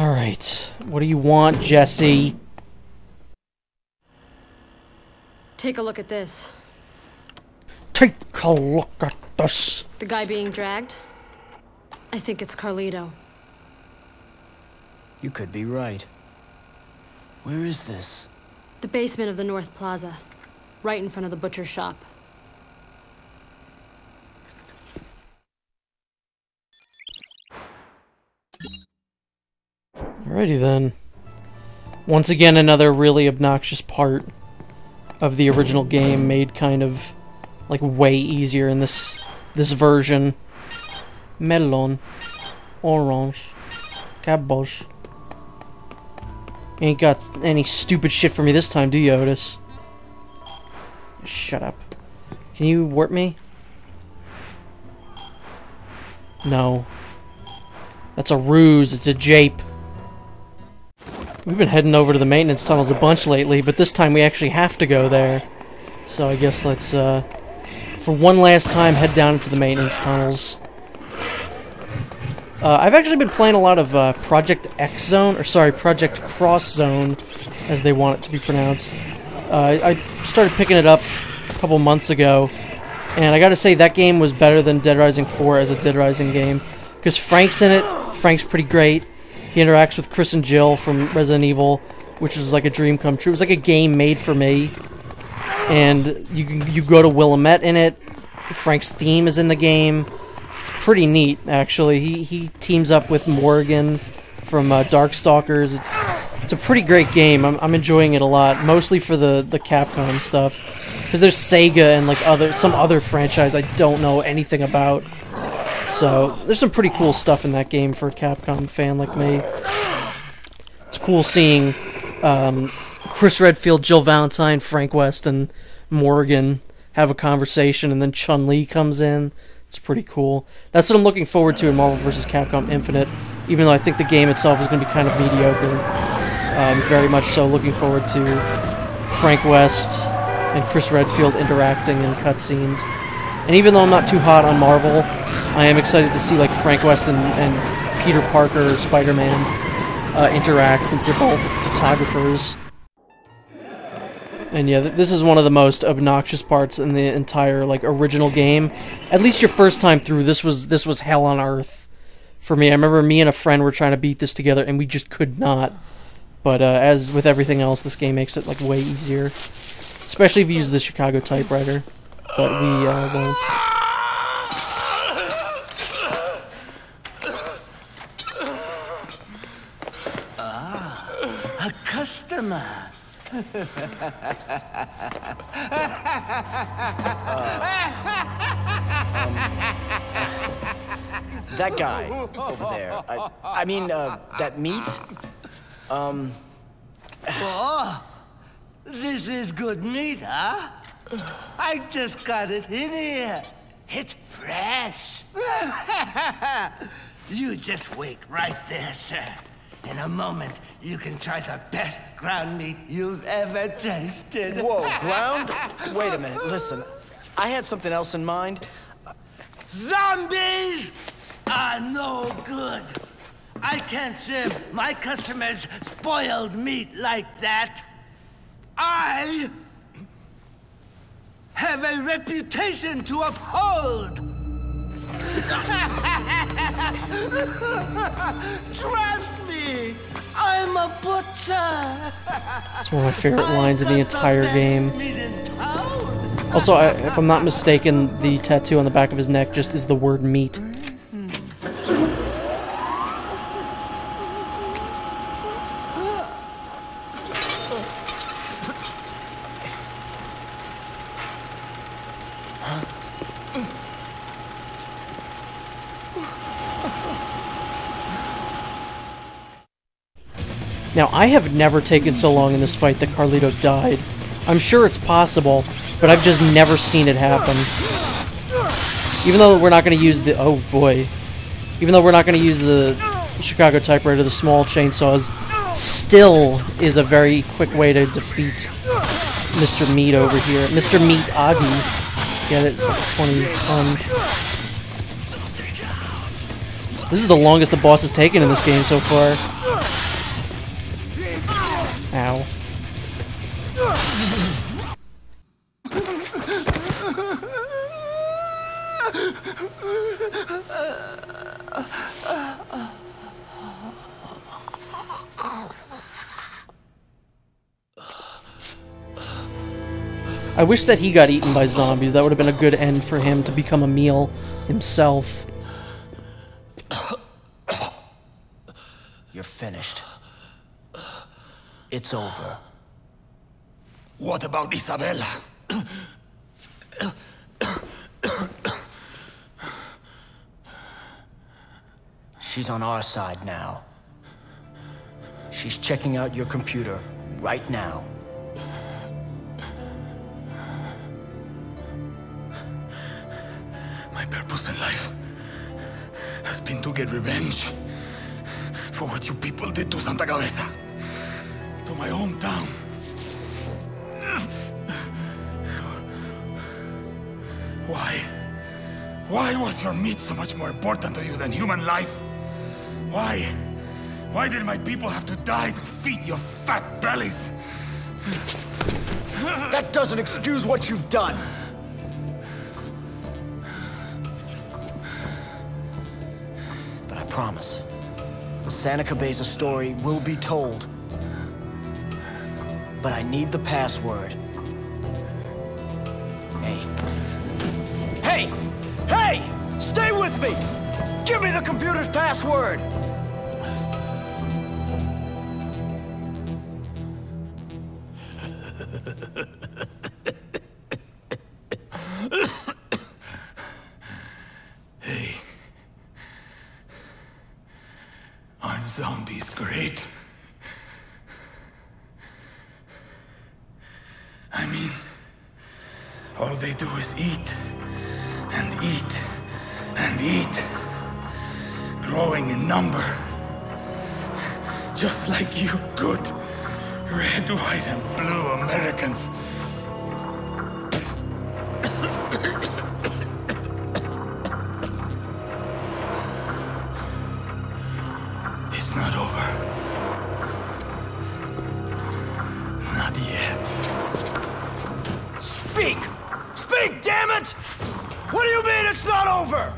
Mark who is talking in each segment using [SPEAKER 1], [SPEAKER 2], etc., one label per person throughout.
[SPEAKER 1] Alright, what do you want, Jesse?
[SPEAKER 2] Take a look at this.
[SPEAKER 1] Take a look at this.
[SPEAKER 2] The guy being dragged? I think it's Carlito.
[SPEAKER 3] You could be right. Where is this?
[SPEAKER 2] The basement of the North Plaza. Right in front of the butcher shop.
[SPEAKER 1] Alrighty then. Once again, another really obnoxious part of the original game made kind of like way easier in this version. Melon, orange, cabbage. Ain't got any stupid shit for me this time, do you, Otis? Shut up. Can you warp me? No. That's a ruse. It's a jape. We've been heading over to the maintenance tunnels a bunch lately, but this time we actually have to go there. So I guess let's, for one last time, head down into the maintenance tunnels. I've actually been playing a lot of Project X Zone, or sorry, Project Cross Zone, as they want it to be pronounced. I started picking it up a couple months ago, and I gotta say that game was better than Dead Rising 4 as a Dead Rising game, because Frank's in it. Frank's pretty great. He interacts with Chris and Jill from Resident Evil, which is like a dream come true. It was like a game made for me, and you go to Willamette in it. Frank's theme is in the game. It's pretty neat, actually. He teams up with Morgan from Darkstalkers. It's a pretty great game. I'm enjoying it a lot, mostly for the Capcom stuff, because there's Sega and like some other franchise I don't know anything about. So there's some pretty cool stuff in that game for a Capcom fan like me. It's cool seeing Chris Redfield, Jill Valentine, Frank West, and Morgan have a conversation, and then Chun-Li comes in. It's pretty cool. That's what I'm looking forward to in Marvel vs. Capcom Infinite, even though I think the game itself is going to be kind of mediocre. Very much so looking forward to Frank West and Chris Redfield interacting in cutscenes. And even though I'm not too hot on Marvel, I am excited to see like Frank West and Peter Parker, Spider-Man, interact, since they're both photographers. And yeah, this is one of the most obnoxious parts in the entire like original game. At least your first time through, this was hell on earth for me. I remember me and a friend were trying to beat this together, and we just could not. But as with everything else, this game makes it like way easier, especially if you use the Chicago typewriter. But we won't.
[SPEAKER 4] A customer.
[SPEAKER 3] That guy over there. I mean, that meat.
[SPEAKER 4] Oh, this is good meat, huh? I just got it in here. It's fresh. You just wait right there, sir. In a moment, you can try the best ground meat you've ever tasted.
[SPEAKER 3] Whoa, ground? Wait a minute, listen. I had something else in mind.
[SPEAKER 4] Zombies are no good. I can't serve my customers spoiled meat like that. I have a reputation to uphold. Trust me, I'm a butcher.
[SPEAKER 1] It's one of my favorite lines in the entire game. Also, if I'm not mistaken, the tattoo on the back of his neck just is the word meat. Now, I have never taken so long in this fight that Carlito died. I'm sure it's possible, but I've just never seen it happen. Even though we're not going to use the... oh boy. Even though we're not going to use the Chicago typewriter, the small chainsaws still is a very quick way to defeat Mr. Meat over here. Mr. Meat Aggie. Yeah, that's funny. This is the longest the boss has taken in this game so far. I wish that he got eaten by zombies. That would have been a good end for him to become a meal himself.
[SPEAKER 3] You're finished. It's over.
[SPEAKER 5] What about Isabella?
[SPEAKER 3] She's on our side now. She's checking out your computer right now.
[SPEAKER 5] My purpose in life has been to get revenge for what you people did to Santa Cabeza, to my hometown. Why? Why was your meat so much more important to you than human life? Why? Why did my people have to die to feed your fat bellies?
[SPEAKER 3] That doesn't excuse what you've done. But I promise, the Santa Cabeza story will be told. But I need the password. Hey. Hey! Hey! Stay with me! Give me the computer's password!
[SPEAKER 5] Hey. Aren't zombies great? I mean, all they do is eat, and eat, and eat, growing in number. Just like you good red, white, and blue Americans. It's not over. Not yet.
[SPEAKER 3] Speak! Speak, damn it! What do you mean it's not over?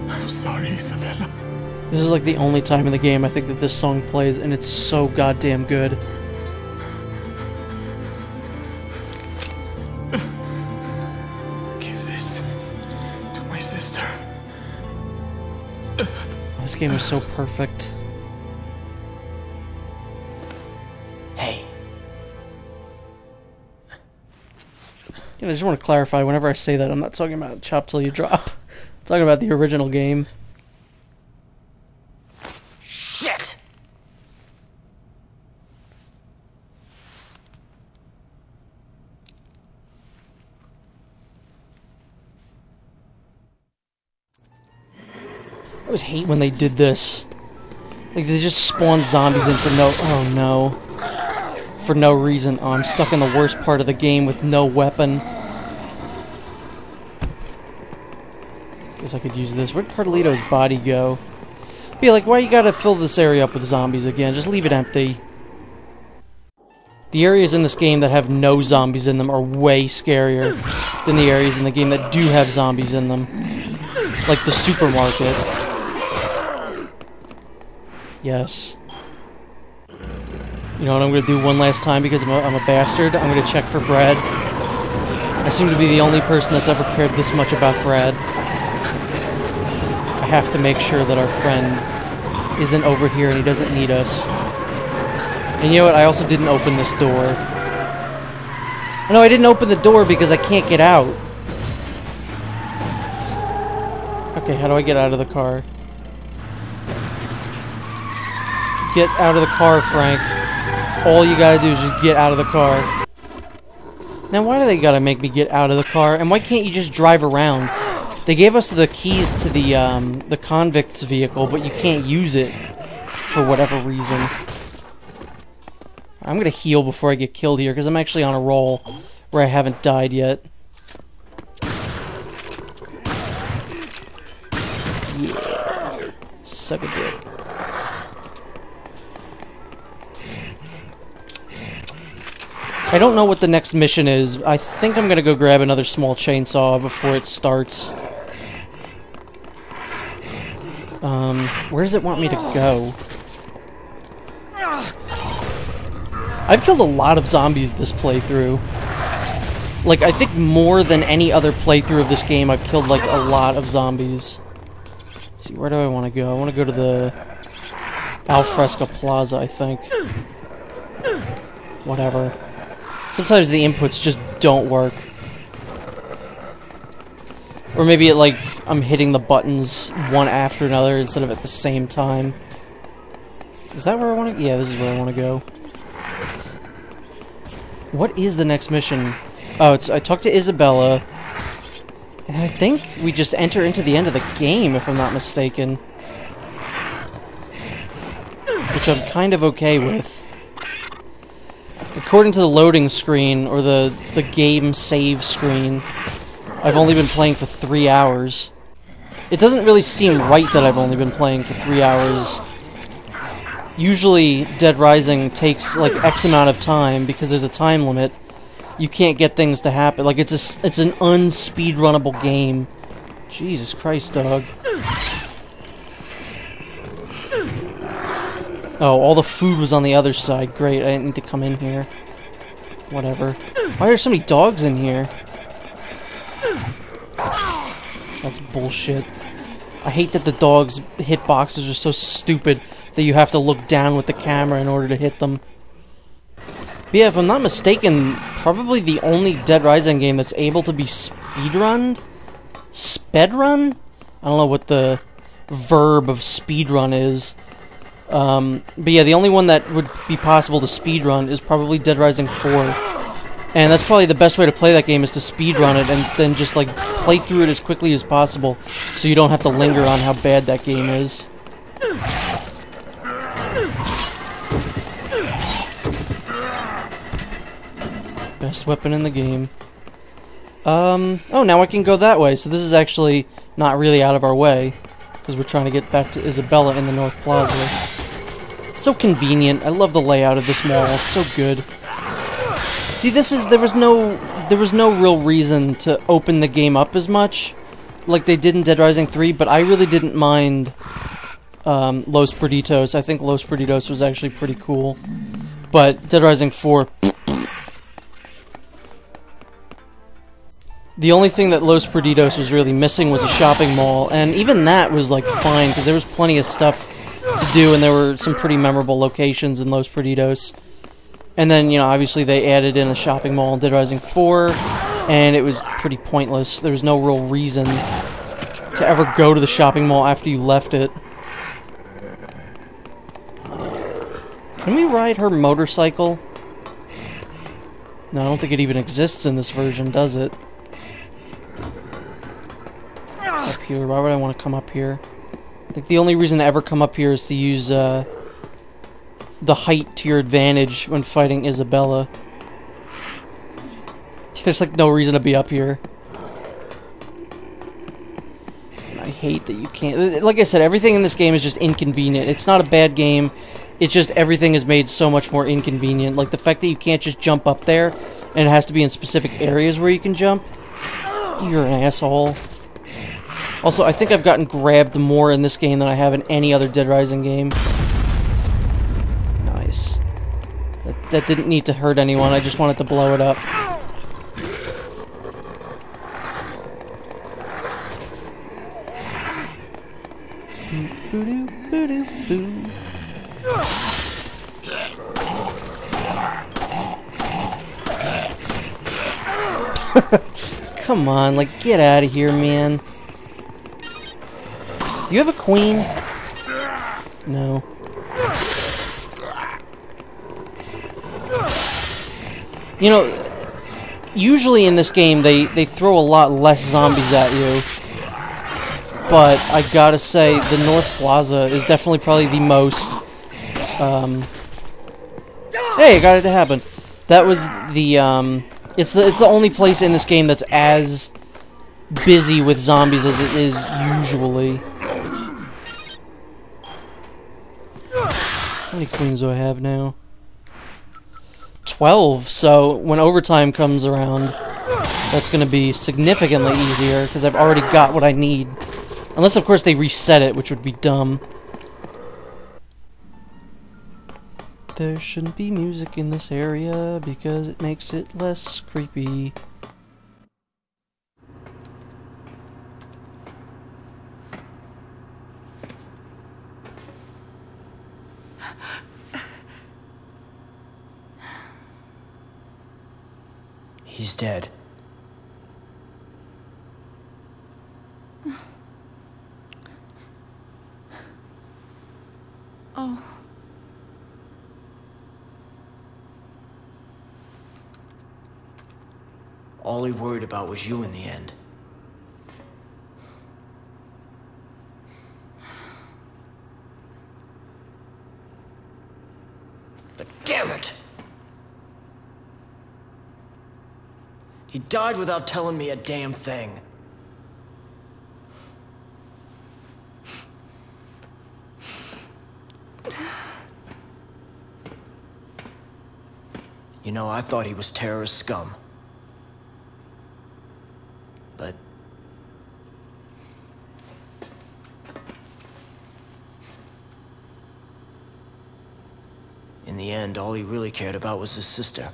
[SPEAKER 5] I'm sorry, Isabella.
[SPEAKER 1] This is like the only time in the game I think that this song plays, and it's so goddamn good.
[SPEAKER 5] Give this to my sister.
[SPEAKER 1] This game is so perfect.
[SPEAKER 3] Hey.
[SPEAKER 1] I just want to clarify, whenever I say that, I'm not talking about Chop Till You Drop. I'm talking about the original game.
[SPEAKER 3] Shit!
[SPEAKER 1] I always hate when they did this. Like, they just spawn zombies in for no... Oh, no. For no reason. Oh, I'm stuck in the worst part of the game with no weapon. Guess I could use this. Where'd Carlito's body go? Be like, why you gotta fill this area up with zombies again? Just leave it empty. The areas in this game that have no zombies in them are way scarier than the areas in the game that do have zombies in them. Like the supermarket. Yes. You know what I'm gonna do one last time because I'm a bastard? I'm gonna check for Brad. I seem to be the only person that's ever cared this much about Brad. I have to make sure that our friend isn't over here and he doesn't need us. And you know what? I also didn't open this door. No, I didn't open the door because I can't get out. Okay, how do I get out of the car? Get out of the car, Frank. All you gotta do is just get out of the car. Now, why do they gotta make me get out of the car? And why can't you just drive around? They gave us the keys to the convict's vehicle, but you can't use it for whatever reason. I'm gonna heal before I get killed here, because I'm actually on a roll where I haven't died yet. Yeah. Suck a dick. I don't know what the next mission is. I think I'm gonna go grab another small chainsaw before it starts. Where does it want me to go? I've killed a lot of zombies this playthrough. Like, I think more than any other playthrough of this game, I've killed, like, a lot of zombies. Let's see, where do I want to go? I want to go to the Alfresco Plaza, I think. Whatever. Sometimes the inputs just don't work. Or maybe it, like, I'm hitting the buttons one after another instead of at the same time. Is that where I want to... Yeah, this is where I want to go. What is the next mission? Oh, I talked to Isabella, and I think we just enter into the end of the game, if I'm not mistaken. Which I'm kind of okay with. According to the loading screen, or the game save screen, I've only been playing for 3 hours. It doesn't really seem right that I've only been playing for 3 hours. Usually, Dead Rising takes, like, X amount of time, because there's a time limit. You can't get things to happen. Like, it's an unspeedrunnable game. Jesus Christ, dog. Oh, all the food was on the other side. Great, I didn't need to come in here. Whatever. Why are there so many dogs in here? That's bullshit. I hate that the dogs' hitboxes are so stupid that you have to look down with the camera in order to hit them. But yeah, if I'm not mistaken, probably the only Dead Rising game that's able to be speedrunned? Spedrun? I don't know what the verb of speedrun is. But yeah, the only one that would be possible to speedrun is probably Dead Rising 4. And that's probably the best way to play that game, is to speedrun it and then just, like, play through it as quickly as possible so you don't have to linger on how bad that game is. Best weapon in the game. Oh, now I can go that way, so this is actually not really out of our way, because we're trying to get back to Isabella in the North Plaza. It's so convenient. I love the layout of this mall. It's so good. See, there was no real reason to open the game up as much, like they did in Dead Rising 3, but I really didn't mind Los Perditos. I think Los Perditos was actually pretty cool. But Dead Rising 4... The only thing that Los Perditos was really missing was a shopping mall, and even that was, like, fine, because there was plenty of stuff to do, and there were some pretty memorable locations in Los Perditos. And then, you know, obviously they added in a shopping mall in Dead Rising 4, and it was pretty pointless. There was no real reason to ever go to the shopping mall after you left it. Can we ride her motorcycle? No, I don't think it even exists in this version, does it? It's up here. Why would I want to come up here? I think the only reason to ever come up here is to use, the height to your advantage when fighting Isabella. There's, like, no reason to be up here. And I hate that you can't... Like I said, everything in this game is just inconvenient. It's not a bad game. It's just everything is made so much more inconvenient. Like, the fact that you can't just jump up there, and it has to be in specific areas where you can jump. You're an asshole. Also, I think I've gotten grabbed more in this game than I have in any other Dead Rising game. Nice. That didn't need to hurt anyone, I just wanted to blow it up. Boo-doo-boo-doo-boo. Come on, like, get out of here, man. You have a queen? No. You know, usually in this game they throw a lot less zombies at you. But I gotta say, the North Plaza is definitely probably the most... Hey, I got it to happen. That was the, It's the only place in this game that's as busy with zombies as it is usually. How many queens do I have now? 12, so when overtime comes around, that's going to be significantly easier, because I've already got what I need. Unless, of course, they reset it, which would be dumb. There shouldn't be music in this area, because it makes it less creepy.
[SPEAKER 3] He's dead.
[SPEAKER 6] Oh.
[SPEAKER 3] All he worried about was you in the end. But damn it! He died without telling me a damn thing. You know, I thought he was terrorist scum. But... in the end, all he really cared about was his sister.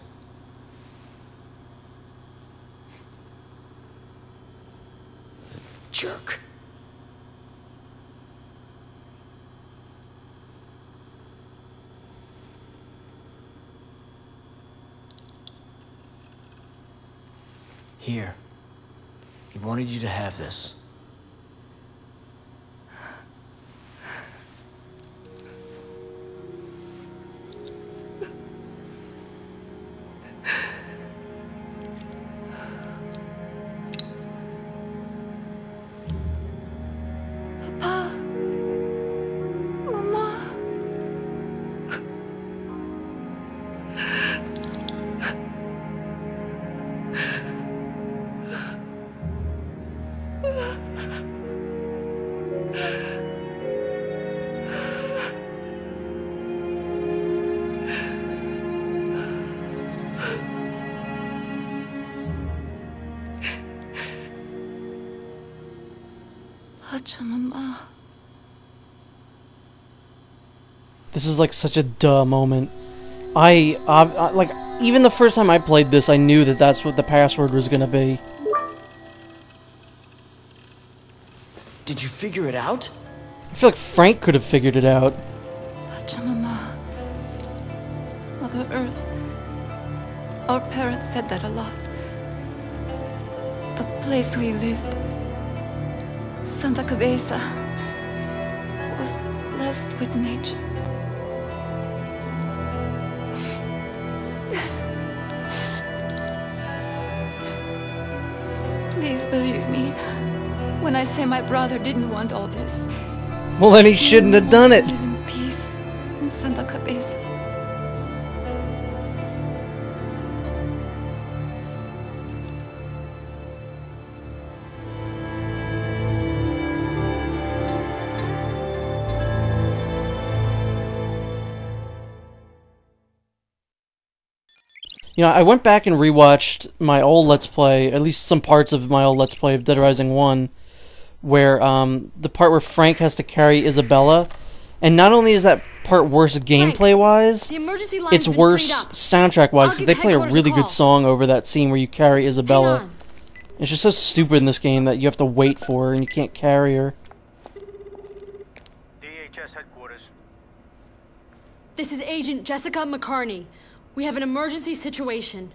[SPEAKER 3] The jerk. Here. He wanted you to have this.
[SPEAKER 6] Papa. Mama. Mama.
[SPEAKER 1] This is like such a duh moment. I like, even the first time I played this, I knew that that's what the password was gonna be.
[SPEAKER 3] Did you figure it out?
[SPEAKER 1] I feel like Frank could have figured it out.
[SPEAKER 6] Pachamama. Mother Earth. Our parents said that a lot. The place we lived, Santa Cabeza, was blessed with nature. Please believe me when I say my brother didn't want all this.
[SPEAKER 1] Well, then he shouldn't have done it.
[SPEAKER 6] Live in peace in Santa Cabeza.
[SPEAKER 1] You know, I went back and rewatched my old Let's Play, at least some parts of my old Let's Play of Dead Rising 1, where, the part where Frank has to carry Isabella, and not only is that part worse gameplay-wise,
[SPEAKER 2] The emergency line's
[SPEAKER 1] it's
[SPEAKER 2] been
[SPEAKER 1] worse
[SPEAKER 2] freed up.
[SPEAKER 1] soundtrack-wise,
[SPEAKER 2] I'll
[SPEAKER 1] because they
[SPEAKER 2] give
[SPEAKER 1] play a
[SPEAKER 2] headquarters
[SPEAKER 1] really
[SPEAKER 2] a
[SPEAKER 1] good
[SPEAKER 2] call.
[SPEAKER 1] song over that scene where you carry Isabella.
[SPEAKER 2] Hang on.
[SPEAKER 1] It's just so stupid in this game that you have to wait for her, and you can't carry her.
[SPEAKER 7] DHS headquarters.
[SPEAKER 2] This is Agent Jessica McCartney. We have an emergency situation.